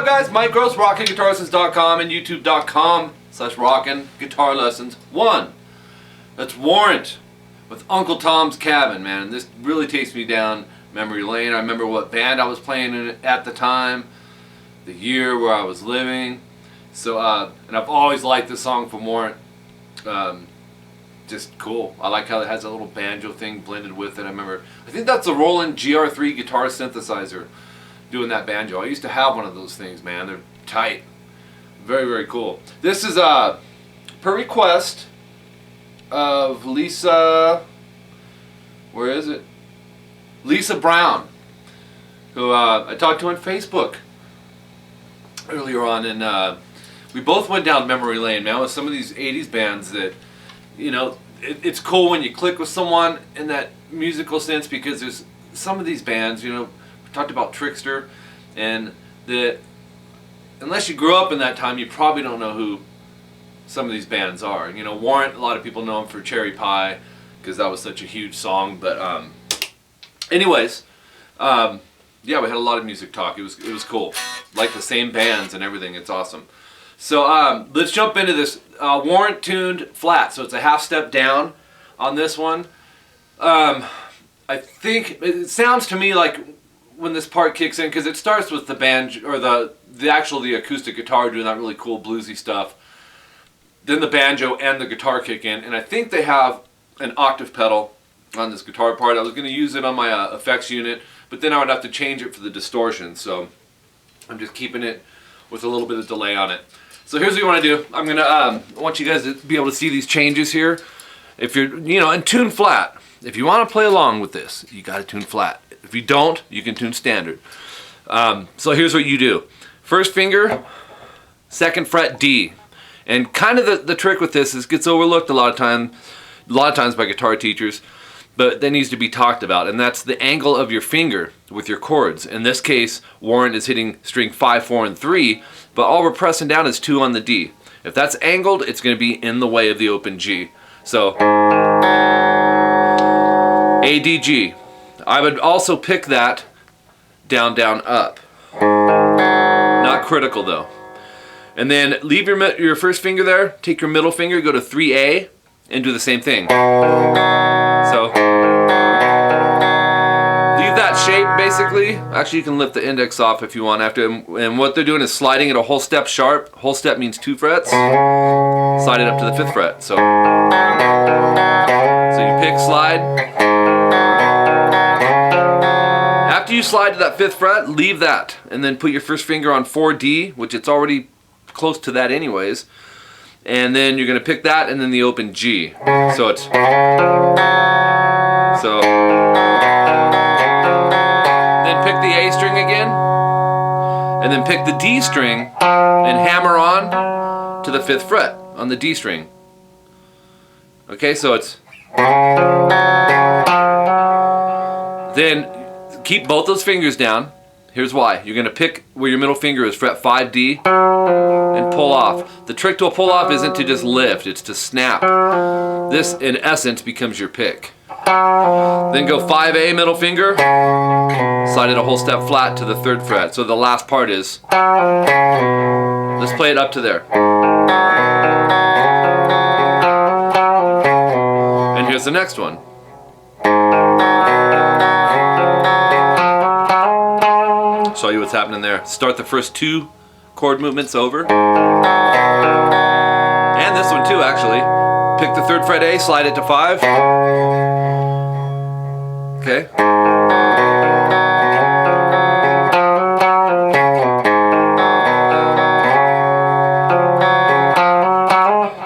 guys? Mike Gross, RockinGuitarLessons.com and YouTube.com/RockinGuitarLessons1. That's Warrant with Uncle Tom's Cabin, man. This really takes me down memory lane. I remember what band I was playing in at the time, the year where I was living. So, and I've always liked this song from Warrant. Just cool. I like how it has a little banjo thing blended with it. I think that's a Roland GR3 guitar synthesizer doing that banjo. I used to have one of those things, man. They're tight. Very, very cool. This is per request of Lisa, where is it? Lisa Brown, who I talked to on Facebook earlier on, and we both went down memory lane, man, with some of these 80s bands that, you know, it's cool when you click with someone in that musical sense, because there's some of these bands, you know, we talked about Schecter, and that unless you grew up in that time, you probably don't know who some of these bands are. You know, Warrant, a lot of people know them for Cherry Pie, because that was such a huge song, but anyways, yeah, we had a lot of music talk. It was cool. Like the same bands and everything. It's awesome. So let's jump into this Warrant tuned flat. So it's a half step down on this one. I think it sounds to me like when this part kicks in, because it starts with the banjo, or the acoustic guitar doing that really cool bluesy stuff. Then the banjo and the guitar kick in, and I think they have an octave pedal on this guitar part. I was going to use it on my effects unit, but then I would have to change it for the distortion, so I'm just keeping it with a little bit of delay on it. So here's what you want to do. I'm going to, I want you guys to be able to see these changes here. If you're, you know, and tune flat. If you want to play along with this, you got to tune flat. If you don't, you can tune standard. So here's what you do. First finger, 2nd fret D. And kind of the trick with this is it gets overlooked a lot of times by guitar teachers, but that needs to be talked about, and that's the angle of your finger with your chords. In this case, Warrant is hitting string 5, 4, and 3, but all we're pressing down is 2 on the D. If that's angled, it's going to be in the way of the open G. So, A, D, G. I would also pick that down, down, up. Not critical though. And then leave your first finger there, take your middle finger, go to 3A, and do the same thing. So, leave that shape basically. Actually, you can lift the index off if you want after. And what they're doing is sliding it a whole step sharp. Whole step means 2 frets. Slide it up to the 5th fret. So you pick, slide. After you slide to that 5th fret, leave that. And then put your first finger on 4D, which it's already close to that anyways. And then you're going to pick that and then the open G. So it's... So... Then pick the A string again. And then pick the D string and hammer on to the 5th fret on the D string. Okay, so it's... Then keep both those fingers down. Here's why. You're going to pick where your middle finger is, fret 5D, and pull off. The trick to a pull off isn't to just lift, it's to snap. This, in essence, becomes your pick. Then go 5A, middle finger, slide it a whole step flat to the 3rd fret. So the last part is, let's play it up to there. And here's the next one. Show you what's happening there. Start the first 2 chord movements over. And this one too, actually. Pick the 3rd fret A, slide it to 5. Okay.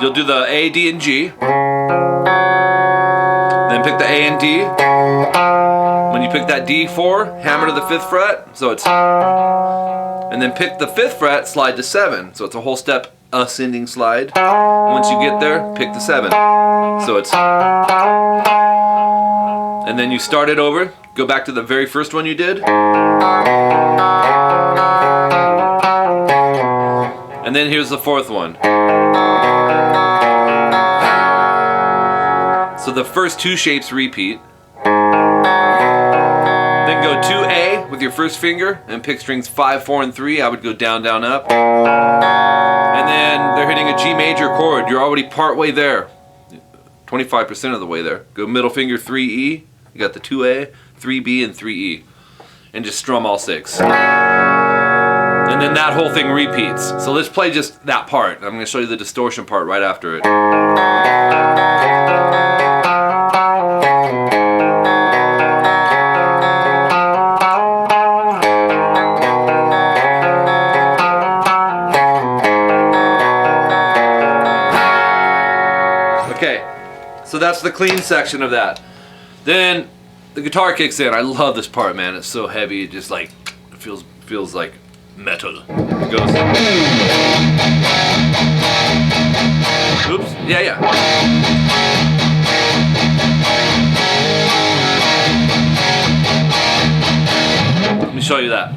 You'll do the A, D, and G. Then pick the A and D. When you pick that D4, hammer to the 5th fret, so it's... And then pick the 5th fret, slide to 7, so it's a whole step ascending slide. Once you get there, pick the 7. So it's... And then you start it over, go back to the very first one you did. And then here's the 4th one. So the first 2 shapes repeat. Then go 2A with your first finger and pick strings 5, 4, and 3. I would go down, down, up. And then they're hitting a G major chord. You're already part way there. 25% of the way there. Go middle finger 3E. You got the 2A, 3B, and 3E. And just strum all 6. And then that whole thing repeats. So let's play just that part. I'm going to show you the distortion part right after it. Okay, so that's the clean section of that. Then the guitar kicks in. I love this part, man. It's so heavy. It just like feels like metal. It goes. Oops. Yeah. Let me show you that.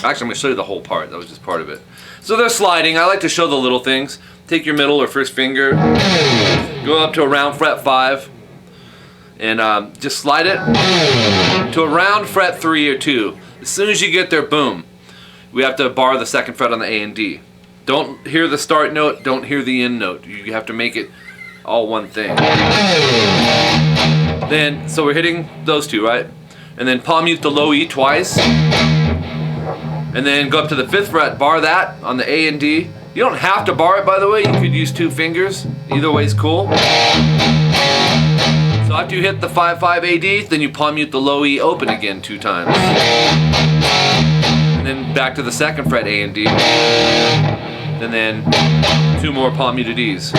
Actually, I'm going to show you the whole part. That was just part of it. So they're sliding. I like to show the little things. Take your middle or first finger, go up to around fret 5, and just slide it to around fret 3 or 2. As soon as you get there, boom. We have to bar the 2nd fret on the A and D. Don't hear the start note, don't hear the end note. You have to make it all one thing. Then, so we're hitting those two, right? And then palm mute the low E twice. And then go up to the 5th fret, bar that on the A and D. You don't have to bar it, by the way. You could use 2 fingers. Either way is cool. So after you hit the 5-5 AD, then you palm mute the low E open again 2 times. And then back to the 2nd fret A and D. And then 2 more palm muted E's.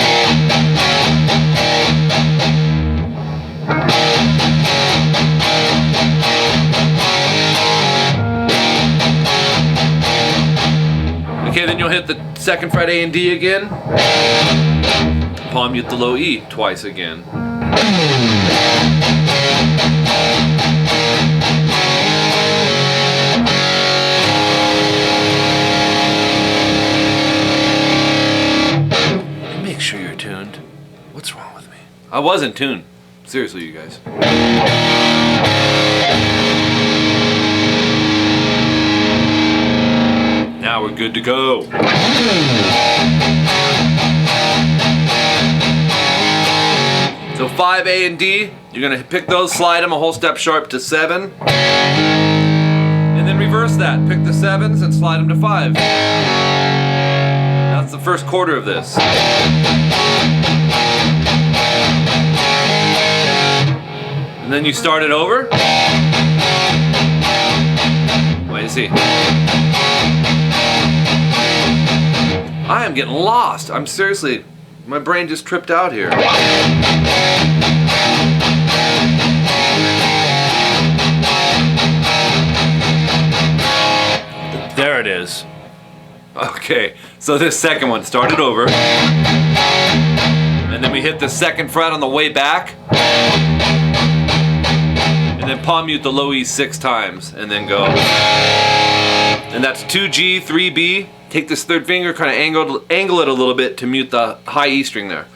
Okay, then you'll hit the 2nd fret A and D again. Palm mute the low E twice again. Make sure you're tuned. What's wrong with me? I wasn't tuned. Seriously, you guys. Now we're good to go. So 5 A and D, you're gonna pick those, slide them a whole step sharp to 7, and then reverse that. Pick the 7s and slide them to 5. That's the first quarter of this. And then you start it over. Wait and see. I am getting lost. I'm seriously, my brain just tripped out here. There it is. Okay, so this second one started over. And then we hit the 2nd fret on the way back. And then palm mute the low E 6 times and then go. And that's 2G, 3B. Take this 3rd finger, kind of angle it a little bit to mute the high E string there.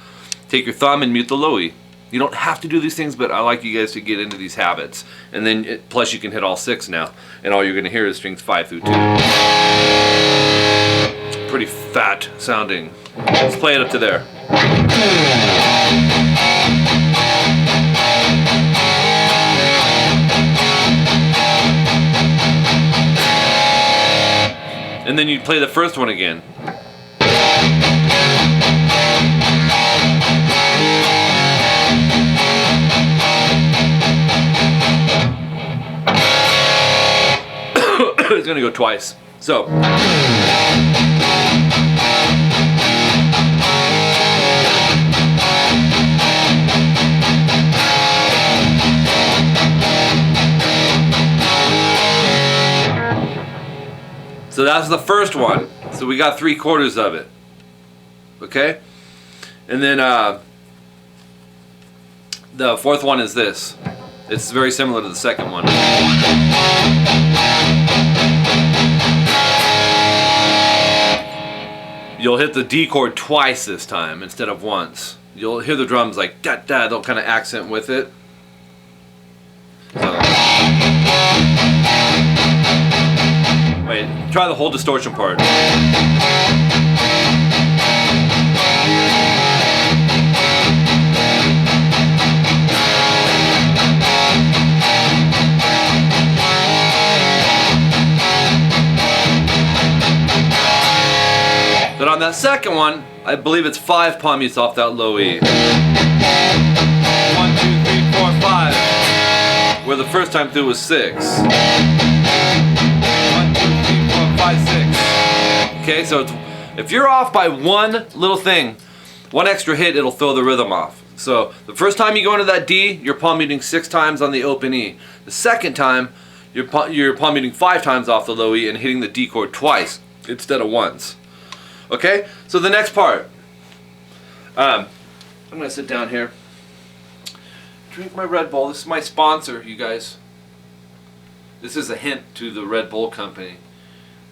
Take your thumb and mute the low E. You don't have to do these things, but I like you guys to get into these habits. And then, plus you can hit all 6 now. And all you're going to hear is strings 5 through 2. Pretty fat sounding. Let's play it up to there. And then you play the first one again. It's gonna go twice. So. So that's the first one. So we got 3/4 of it. Okay? And then the 4th one is this. It's very similar to the 2nd one. You'll hit the D chord twice this time instead of once. You'll hear the drums like da da, they'll kind of accent with it. So. Okay, try the whole distortion part. But on that second one, I believe it's 5 palm mutes off that low E. 1, 2, 3, 4, 5. Where the first time through was 6. 1, 2, 3, 4, 5, 6. Okay, so if you're off by one little thing, one extra hit, it'll throw the rhythm off. So the first time you go into that D, you're palm muting 6 times on the open E. The second time, you're palm muting 5 times off the low E and hitting the D chord twice instead of once. Okay, so the next part. I'm going to sit down here. Drink my Red Bull. This is my sponsor, you guys. This is a hint to the Red Bull company.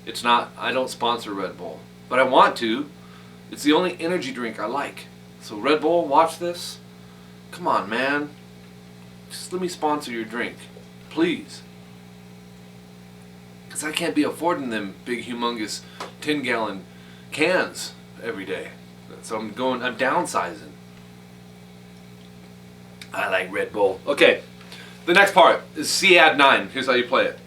It's not, I don't sponsor Red Bull, but I want to. It's the only energy drink I like. So Red Bull, watch this. Come on, man. Just let me sponsor your drink, please. Because I can't be affording them big, humongous 10-gallon cans every day. So I'm downsizing. I like Red Bull. Okay, the next part is C add 9. Here's how you play it.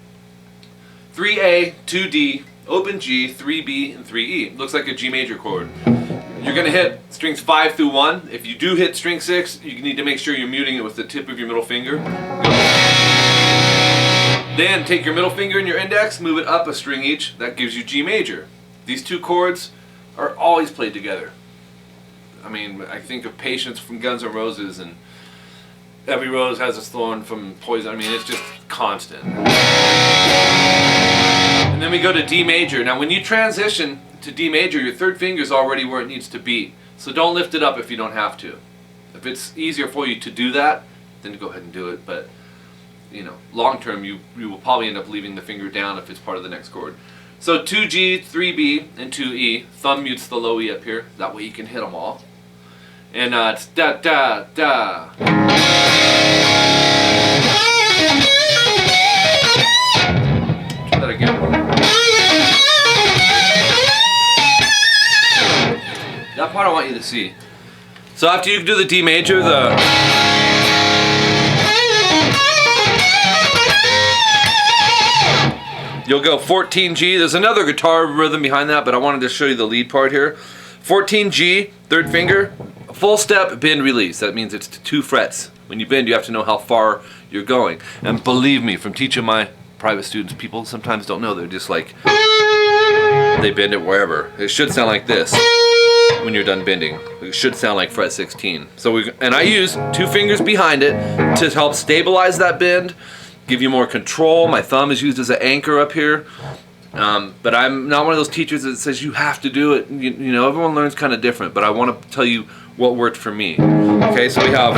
3A, 2D, open G, 3B, and 3E. Looks like a G major chord. You're going to hit strings 5 through 1. If you do hit string 6, you need to make sure you're muting it with the tip of your middle finger. Then take your middle finger and your index, move it up a string each. That gives you G major. These two chords are always played together. I mean, I think of Patience from Guns N' Roses, and Every Rose Has a Thorn from Poison. I mean, it's just constant. And then we go to D major. Now, when you transition to D major, your third finger is already where it needs to be. So don't lift it up if you don't have to. If it's easier for you to do that, then go ahead and do it. But, you know, long term, you will probably end up leaving the finger down if it's part of the next chord. So 2G, 3B, and 2E. Thumb mutes the low E up here. That way you can hit them all. And it's da da da. Try that again. That part I want you to see. So after you do the D major, you'll go 14G. There's another guitar rhythm behind that, but I wanted to show you the lead part here. 14G, third finger, full step, bend, release. That means it's 2 frets. When you bend, you have to know how far you're going. And believe me, from teaching my private students, people sometimes don't know. They're just like, they bend it wherever. It should sound like this when you're done bending. It should sound like fret 16. And I use 2 fingers behind it to help stabilize that bend, give you more control. My thumb is used as an anchor up here. But I'm not one of those teachers that says you have to do it. You know, everyone learns kind of different, but I want to tell you what worked for me. Okay, so we have,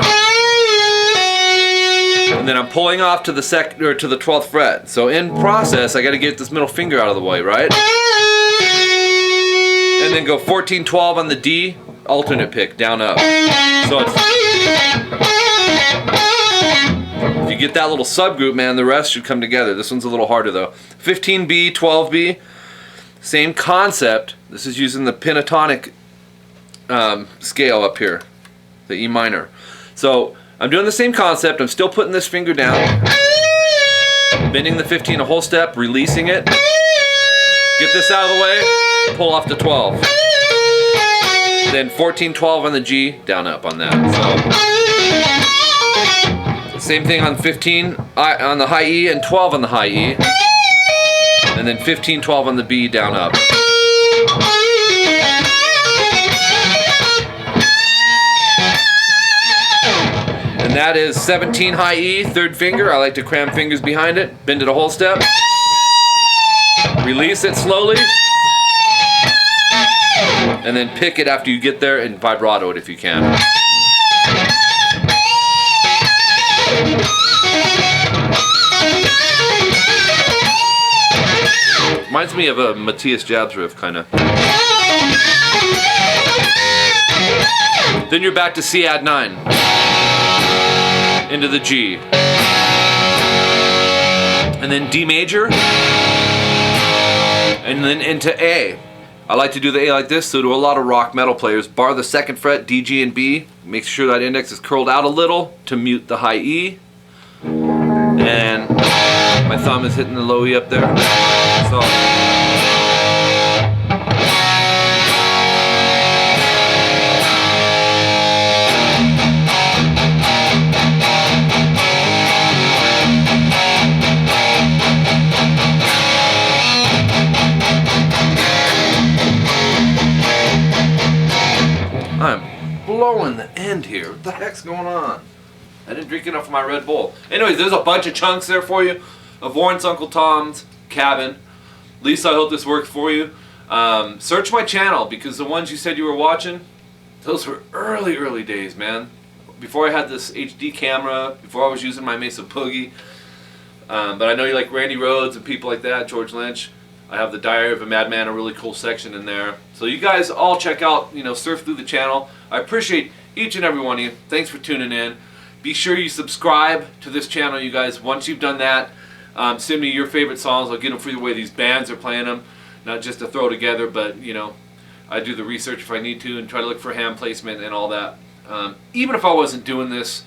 and then I'm pulling off to the 12th fret. So in process, I got to get this middle finger out of the way, right? And then go 14, 12 on the D, alternate pick, down up. So it's, if you get that little subgroup, man, the rest should come together. This one's a little harder though. 15B, 12B, same concept. This is using the pentatonic scale up here, the E minor. So I'm doing the same concept. I'm still putting this finger down, bending the 15 a whole step, releasing it. Get this out of the way, pull off to 12. Then 14, 12 on the G, down up on that. So same thing on 15 on the high E and 12 on the high E. And then 15, 12 on the B, down up. And that is 17 high E, third finger. I like to cram fingers behind it, bend it a whole step. Release it slowly. And then pick it after you get there and vibrato it if you can. Reminds me of a Matthias Jabs riff, kind of. Then you're back to C add 9. Into the G. And then D major. And then into A. I like to do the A like this, so do a lot of rock metal players. Bar the 2nd fret, D, G, and B. Make sure that index is curled out a little to mute the high E. And my thumb is hitting the low E up there. So I'm blowing the end here. What the heck's going on? I didn't drink enough of my Red Bull. Anyways, there's a bunch of chunks there for you of Warrant's Uncle Tom's Cabin. Lisa, I hope this works for you. Search my channel, because the ones you said you were watching, those were early days, man. Before I had this HD camera, before I was using my Mesa Boogie. But I know you like Randy Rhoads and people like that, George Lynch. I have the Diary of a Madman, a really cool section in there. So you guys all check out, surf through the channel. I appreciate each and every one of you. Thanks for tuning in. Be sure you subscribe to this channel, you guys. Once you've done that, send me your favorite songs. I'll get them for you the way these bands are playing them. Not just to throw together, but, I do the research if I need to and try to look for hand placement and all that. Even if I wasn't doing this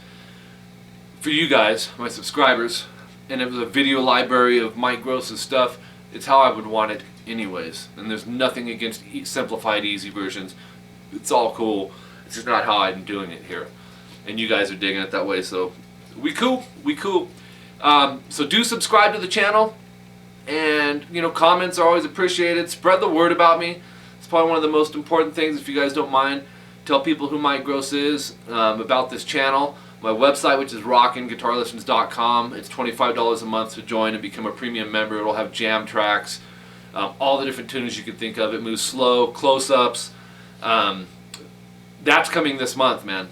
for you guys, my subscribers, and it was a video library of Mike Gross's stuff, it's how I would want it anyways. And there's nothing against simplified, easy versions. It's all cool. It's just not how I'm doing it here. And you guys are digging it that way, so we cool. So do subscribe to the channel. And, comments are always appreciated. Spread the word about me. It's probably one of the most important things, if you guys don't mind. Tell people who Mike Gross is, about this channel. My website, which is rockinguitarlessons.com. It's $25 a month to join and become a premium member. It'll have jam tracks, all the different tunings you can think of. It moves slow, close-ups. That's coming this month, man.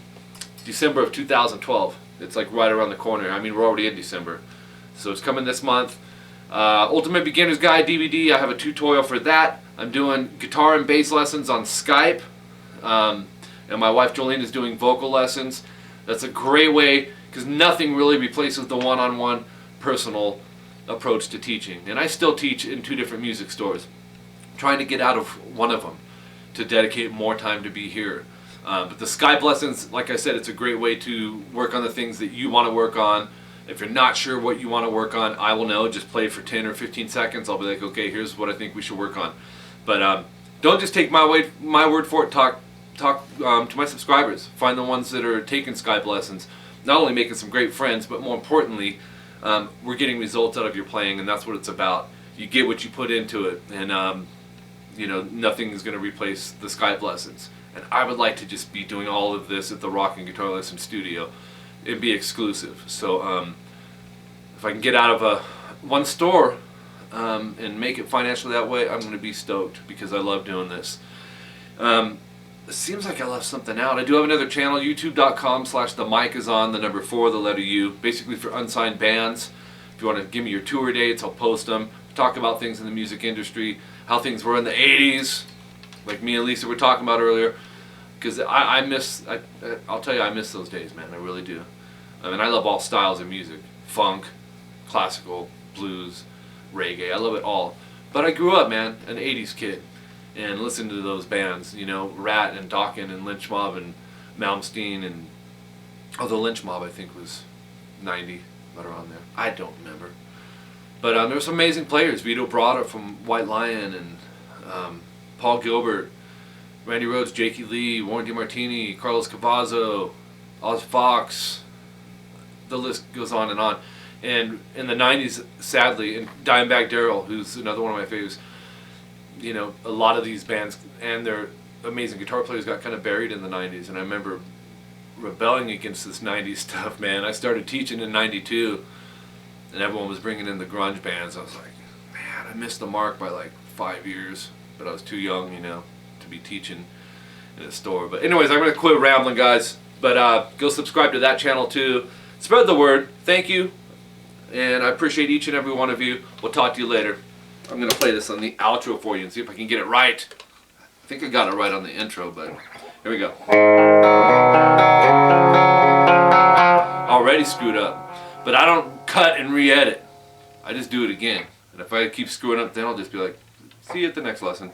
December of 2012. It's like right around the corner. I mean, we're already in December. So it's coming this month. Ultimate Beginner's Guide DVD. I have a tutorial for that. I'm doing guitar and bass lessons on Skype. And my wife Jolene is doing vocal lessons. That's a great way, because nothing really replaces the one-on-one personal approach to teaching. And I still teach in 2 different music stores. I'm trying to get out of one of them to dedicate more time to be here. But the Skype lessons, like I said, it's a great way to work on the things that you want to work on. If you're not sure what you want to work on, I will know. Just play for 10 or 15 seconds. I'll be like, okay, here's what I think we should work on. But don't just take my word for it. Talk to my subscribers. Find the ones that are taking Skype lessons. Not only making some great friends, but more importantly, we're getting results out of your playing, and that's what it's about. You get what you put into it, and nothing is going to replace the Skype lessons. And I would like to just be doing all of this at the Rockin' Guitar Lesson Studio and be exclusive. So if I can get out of one store and make it financially that way, I'm going to be stoked, because I love doing this. It seems like I left something out. I do have another channel, youtube.com/themicison, the number 4, the letter U, basically for unsigned bands. If you want to give me your tour dates, I'll post them. Talk about things in the music industry, how things were in the 80s, like me and Lisa were talking about earlier. Because I'll tell you, I miss those days, man. I really do. I mean, I love all styles of music. Funk, classical, blues, reggae. I love it all. But I grew up, man, an 80s kid. And listened to those bands, Rat and Dokken and Lynch Mob and Malmsteen, and although Lynch Mob I think was 90, right around there. I don't remember. But there were some amazing players. Vito Bratta from White Lion, and Paul Gilbert, Randy Rhoads, Jakey Lee, Warren DeMartini, Carlos Cavazo, Oz Fox. The list goes on. And in the 90s, sadly, and Dimebag Darrell, who's another one of my favorites, a lot of these bands and their amazing guitar players got kind of buried in the 90s. And I remember rebelling against this 90s stuff, man. I started teaching in 92, and everyone was bringing in the grunge bands. I was like, man, I missed the mark by like 5 years, but I was too young, to be teaching in a store. But anyways, I'm going to quit rambling, guys. But go subscribe to that channel too. Spread the word. Thank you. And I appreciate each and every one of you. We'll talk to you later. I'm going to play this on the outro for you and see if I can get it right. I think I got it right on the intro, but here we go. Already screwed up. But I don't cut and re-edit. I just do it again. And if I keep screwing up, then I'll just be like, See you at the next lesson.